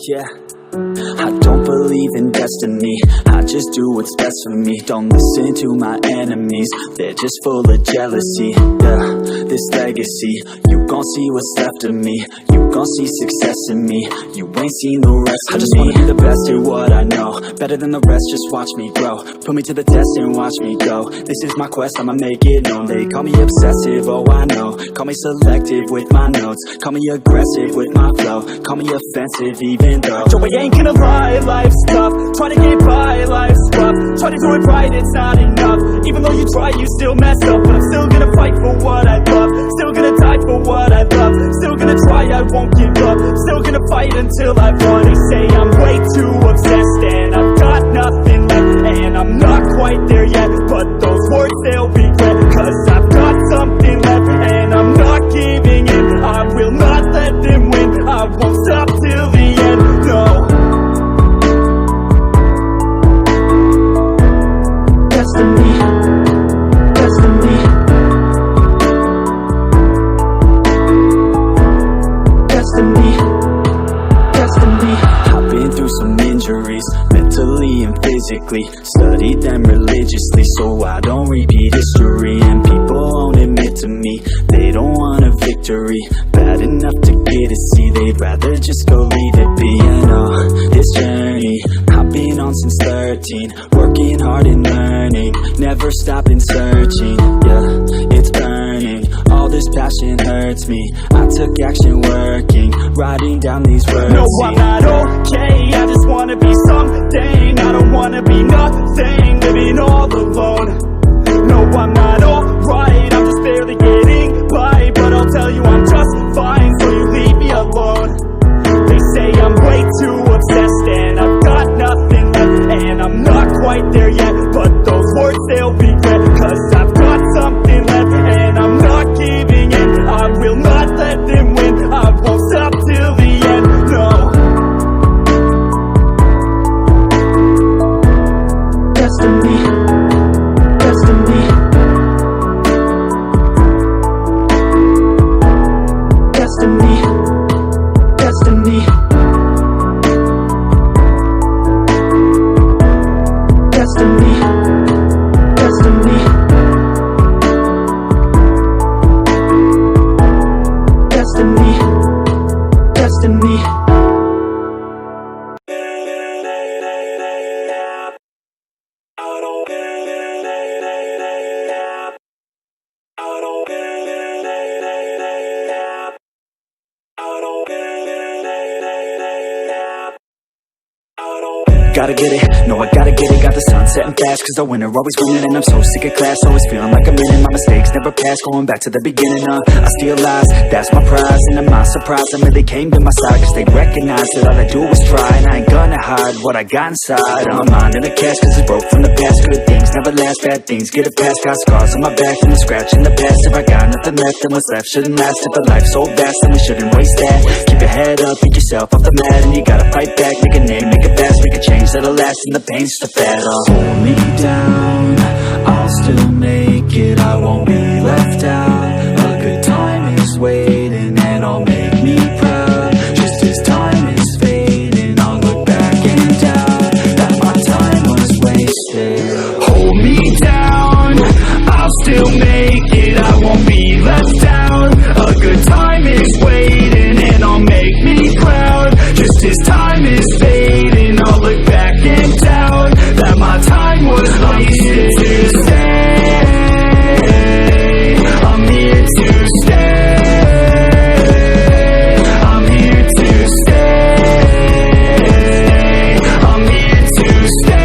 yeah. I don't believe in destiny, I just do what's best for me. Don't listen to my enemies, they're just full of jealousy. Yeah, this legacy, you gon' see what's left of me. You gon' see success in me, you ain't seen the rest of me. I just wanna be the best at what I know, better than the rest, just watch me grow. Put me to the test and watch me go. This is my quest, I'ma make it known. They call me obsessive, oh I know. Call me selective with my notes, call me aggressive with my flow, call me offensive even though Joey ain't gonna lie, life's tough. Try to get by, life's rough. Try to do it right, it's not enough. Even though you try, you still mess up. But I'm still gonna fight for what I love, still gonna die for what I love, still gonna try, I won't give up, still gonna fight until I've won. They say I'm way too obsessed and I've got nothing left, and I'm not quite there yet, but those words they'll regret, cause I've got something left and I'm not giving in. I will not let them win, I won't stop till the end, no. Destiny, destiny, destiny, destiny. I've been through some injuries, mentally and physically. Studied them religiously, so I don't repeat history. And people won't admit to me they don't want a victory. Bad enough to get a C, they'd rather just go leave it be. You know, this journey I've been on since 13, working hard and learning, never stopping searching. Yeah, it's burning, all this passion hurts me. I took action working, writing down these words. No, I'm not okay, I just wanna be something. I don't wanna be nothing, living all alone. No, I'm not alright, I'm just barely getting by, but I'll tell you I'm just fine, so you leave me alone. They say I'm way too obsessed and I've got nothing left, and I'm not quite there yet, but those words they'll regret, cause I've got something left and I'm not giving in. I will not let them win, I won't stop till the end, no. Destiny, destiny, destiny, destiny, destiny, destiny, destiny, destiny. Gotta get it, no I gotta get it. Got the sun setting fast, cause the winner always winning. And I'm so sick of class, always feeling like I'm winning. My mistakes never pass, going back to the beginning. I steal lies, that's my prize. And I'm not surprised, I really came to my side, cause they recognize that all I do is try. And I ain't gonna hide what I got inside. My mind in a cast, cause it's broke from the past. Good things never last, bad things get it past. Got scars on my back from the scratch in the past. If I got nothing left, then what's left shouldn't last. If a life's so vast, then we shouldn't waste that. Keep your head up, pick yourself off the mat, and you gotta fight back. Make a name, make it fast, make a change that'll last, and the pain's just a battle. Hold me down, I'll still make it, I won't be left out. A good time is waiting, and I'll make me proud. Just as time is fading, I'll look back and doubt that my time was wasted. Hold me down, I'll still make it, I won't be left out. A good time is waiting, and I'll make me proud. Just as time is fading, I'll look back and doubt that my time was wasted. I'm here to stay, I'm here to stay, I'm here to stay.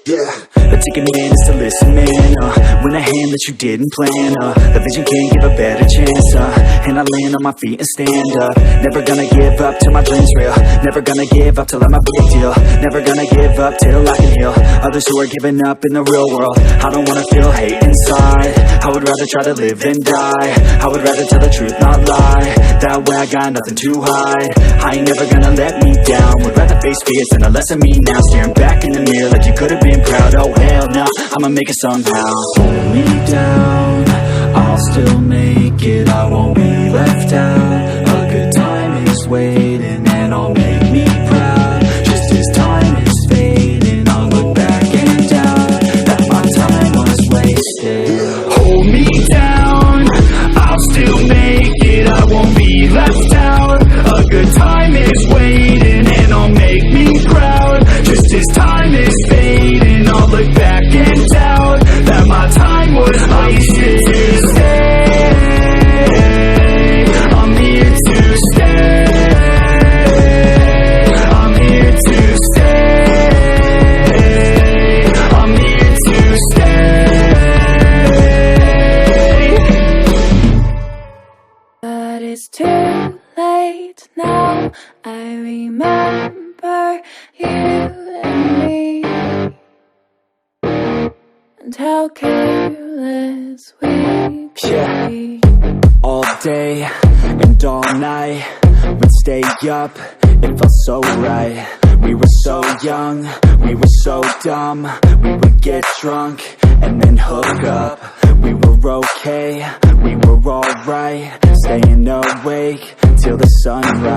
Yeah, But taking man is to listen, man. When a hand that you didn't plan, the vision can't give a better chance. And I land on my feet and stand up. Never gonna give up till my dream's real. Never gonna give up till I'm a big deal. Never gonna give up till I can heal others who are giving up in the real world. I don't wanna feel hate inside. I would rather try to live than die. I would rather tell the truth, not lie. That way I got nothing to hide. I ain't never gonna let me down. Would rather face fears than a lesson me now. Staring back in the mirror like you could've been proud. Oh hell no, I'ma make it somehow. Hold me down, I'll still make it. I won't be left out. A good time is waiting and I'll make me proud. Just as time is fading, I'll look back and doubt that my time was wasted. Hold me down, I'll still make it. I won't be left out. A good time is waiting and I'll make me proud. Just as time is fading, I'll look back and doubt that my time was wasted. I'm here to stay. I'm here to stay. I'm here to stay. But it's too late now. I remember you and me, and how careless we could be. All day and all night, we'd stay up, it felt so right. We were so young, we were so dumb. We would get drunk and then hook up. We were okay, we were alright, staying awake till the sunrise.